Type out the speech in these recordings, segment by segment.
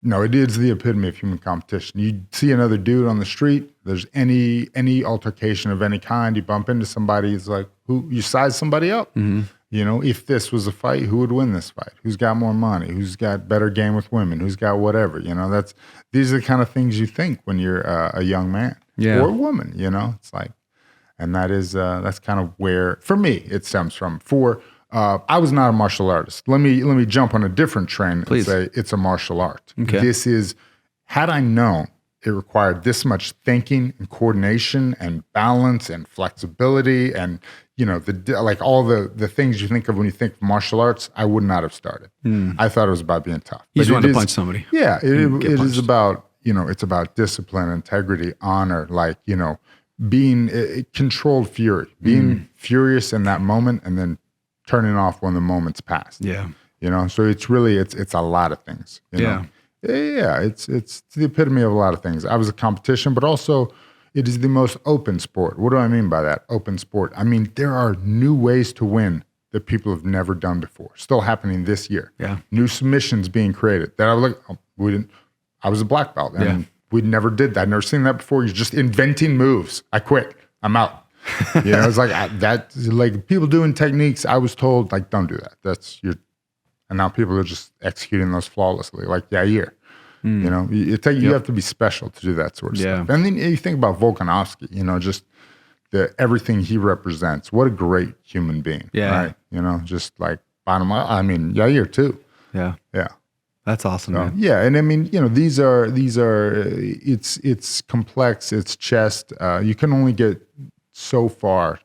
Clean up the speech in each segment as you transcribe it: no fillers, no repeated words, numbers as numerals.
No, it is the epitome of human competition. You see another dude on the street, there's any altercation of any kind, you bump into somebody, it's like, who you size somebody up. You know, if this was a fight, who would win this fight? Who's got more money? Who's got better game with women? Who's got whatever? You know, these are the kind of things you think when you're a young man or a woman. You know, it's like, and that's kind of where, for me, it stems from. I was not a martial artist. Let me jump on a different train and say it's a martial art. Okay. This is, had I known it required this much thinking and coordination and balance and flexibility and, you know, like all the things you think of when you think of martial arts, I would not have started. I thought it was about being tough. You just wanted to punch somebody. Yeah, it is about, you know, it's about discipline, integrity, honor, like, you know, being controlled fury, being furious in that moment and then turning off when the moment's passed. Yeah. You know, so it's really, it's a lot of things. You know? Yeah, it's the epitome of a lot of things. I was a competition, but also it is the most open sport. What do I mean by that? Open sport. I mean, there are new ways to win that people have never done before. Still happening this year. Yeah. New submissions being created. That I was like, I was a black belt and we never did that. I'd never seen that before. You're just inventing moves. I quit. I'm out. You know, it's like like people doing techniques. I was told, like, don't do that. And now people are just executing those flawlessly, like Yair. You know, you have to be special to do that sort of stuff. And then you think about Volkanovski, you know, just everything he represents. What a great human being, right? You know, just like bottom line. I mean, Yair too. Yeah. Yeah. That's awesome, man. Yeah, and I mean, you know, these are it's complex, it's chess. You can only get so far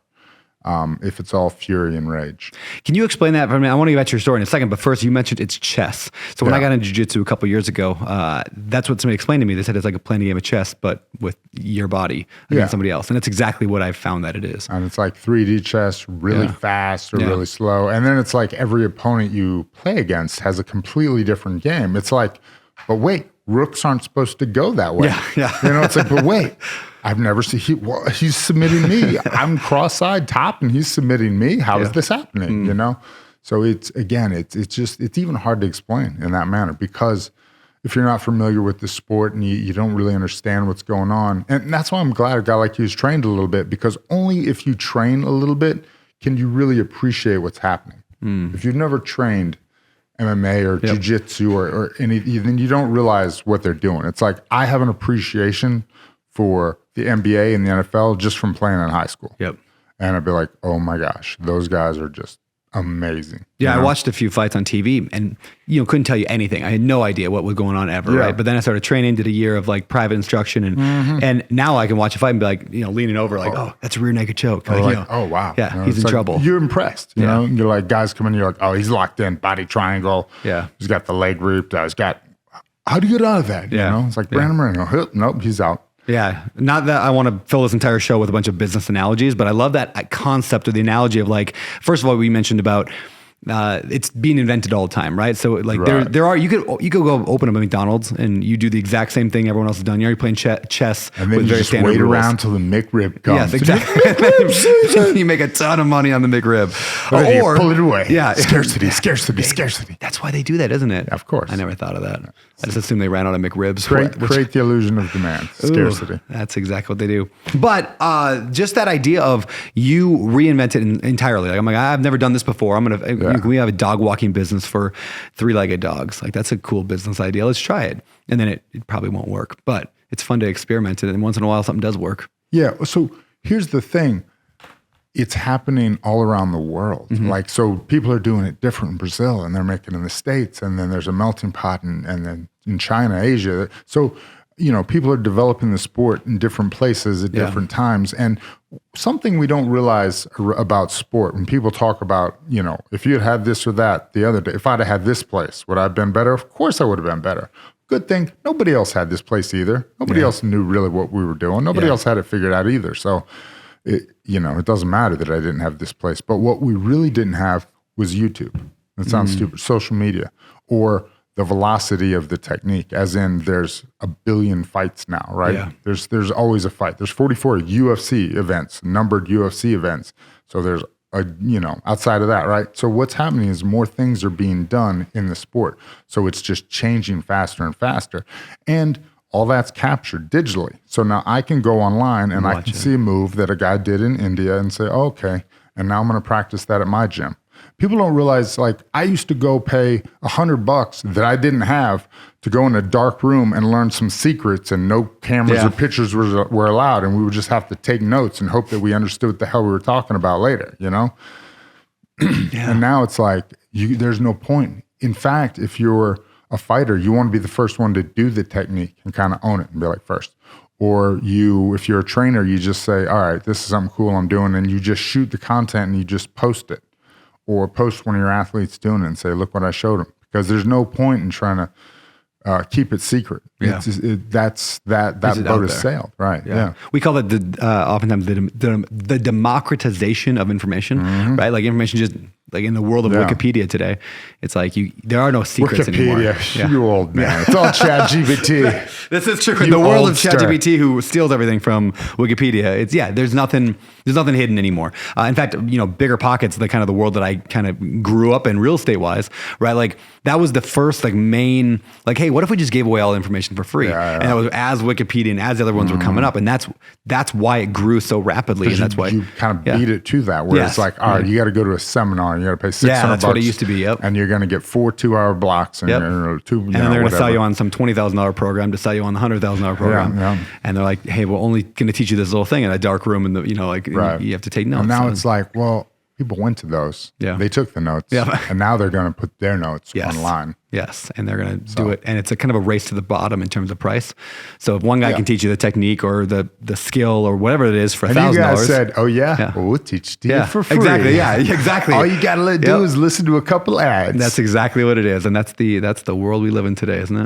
if it's all fury and rage. Can you explain that for me? I want to get back to your story in a second, but first you mentioned it's chess. So when I got into jiu-jitsu a couple years ago, that's what somebody explained to me. They said it's like a playing game of chess, but with your body against somebody else. And that's exactly what I've found that it is. And it's like 3D chess, really fast or really slow. And then it's like every opponent you play against has a completely different game. It's like, but wait, rooks aren't supposed to go that way. Yeah. You know, it's like, but wait, I've never seen, he's submitting me. I'm cross-eyed top and he's submitting me. How is this happening? You know? So it's even hard to explain in that manner because if you're not familiar with the sport and you don't really understand what's going on. And that's why I'm glad a guy like you is trained a little bit because only if you train a little bit can you really appreciate what's happening. If you've never trained MMA or jiu-jitsu or any, then you don't realize what they're doing. It's like I have an appreciation for the NBA and the NFL just from playing in high school. Yep. And I'd be like, oh my gosh, those guys are just amazing. Yeah, you know? I watched a few fights on TV and, you know, couldn't tell you anything. I had no idea what was going on ever, right? But then I started training, did a year of like private instruction and now I can watch a fight and be like, you know, leaning over like, oh, that's a rear naked choke. Like, you know, oh, wow. Yeah, you know, he's in trouble. You're impressed, you know? You're like, guys come in, you're like, oh, he's locked in, body triangle. Yeah. He's got the leg ripped. He's got, how'd you get out of that? You know, it's like Brandon Moreno. Nope, he's out. Yeah. Not that I want to fill this entire show with a bunch of business analogies, but I love that concept of the analogy of like, first of all, we mentioned about it's being invented all the time, right? So like there are you could go open up a McDonald's and you do the exact same thing everyone else has done. You're already playing chess and then with you very just standard wait rules. around till the McRib comes. Yes, exactly. You make a ton of money on the McRib, or pull it away. Yeah, scarcity. That's why they do that, isn't it? Of course. I never thought of that. I just assumed they ran out of McRibs. Create the illusion of demand, scarcity. That's exactly what they do. But just that idea of you reinvent it entirely. Like I'm like, I've never done this before. We have a dog walking business for 3-legged dogs. Like that's a cool business idea. Let's try it. And then it probably won't work, but it's fun to experiment it. And once in a while, something does work. Yeah. So here's the thing. It's happening all around the world. Like, so people are doing it different in Brazil and they're making it in the States and then there's a melting pot and then in China, Asia. So, you know, people are developing the sport in different places at different times. And something we don't realize about sport when people talk about, you know, if you had this or that the other day, if I'd have had this place, would I have been better? Of course I would have been better. Good thing nobody else had this place either. Nobody else knew really what we were doing. Nobody else had it figured out either. So, it doesn't matter that I didn't have this place. But what we really didn't have was YouTube. It sounds stupid. Social media or the velocity of the technique, as in there's a billion fights now, right? Yeah. There's always a fight. There's 44 UFC events, numbered UFC events. So there's outside of that, right? So what's happening is more things are being done in the sport. So it's just changing faster and faster. And all that's captured digitally. So now I can go online and I can see a move that a guy did in India and say, oh, okay, and now I'm going to practice that at my gym. People don't realize, like, I used to go pay $100 that I didn't have to go in a dark room and learn some secrets, and no cameras or pictures were allowed. And we would just have to take notes and hope that we understood what the hell we were talking about later, And now it's like, there's no point. In fact, if you're a fighter, you want to be the first one to do the technique and kind of own it and be like first. Or if you're a trainer, you just say, all right, this is something cool I'm doing. And you just shoot the content and you just post it, or post one of your athletes doing it and say, look what I showed them. Because there's no point in trying to keep it secret. Yeah. That boat has sailed. Right. Yeah. We call it oftentimes the democratization of information, right? Like information just like in the world of Wikipedia today, it's like there are no secrets anymore. Wikipedia, you old man. It's all ChatGPT. This is true. In the world of ChatGPT, who steals everything from Wikipedia, there's nothing hidden anymore. In fact, Bigger Pockets, the kind of the world that I kind of grew up in real estate wise, right? Like that was the first like main, like, hey, what if we just gave away all the information for free? And that was as Wikipedia and as the other ones were coming up, and that's why it grew so rapidly, and that's why you kind of beat it to that, where it's like, all right, you got to go to a seminar, you got to pay $600. That's what it used to be. Yep. And you're going to get 4 2-hour blocks, and and then they're going to sell you on some $20,000 program to sell you on the $100,000 program. And they're like, hey, we're only going to teach you this little thing in a dark room, and you have to take notes. And now it's like, well, people went to those. Yeah. They took the notes. Yeah. And now they're going to put their notes online. Yes. And they're going to do it. And it's a kind of a race to the bottom in terms of price. So if one guy can teach you the technique or the skill or whatever it is for $1,000. You guys said, oh yeah, well, we'll teach you for free. Exactly. Yeah, exactly. All you got to do is listen to a couple ads. That's exactly what it is. And that's the world we live in today, isn't it?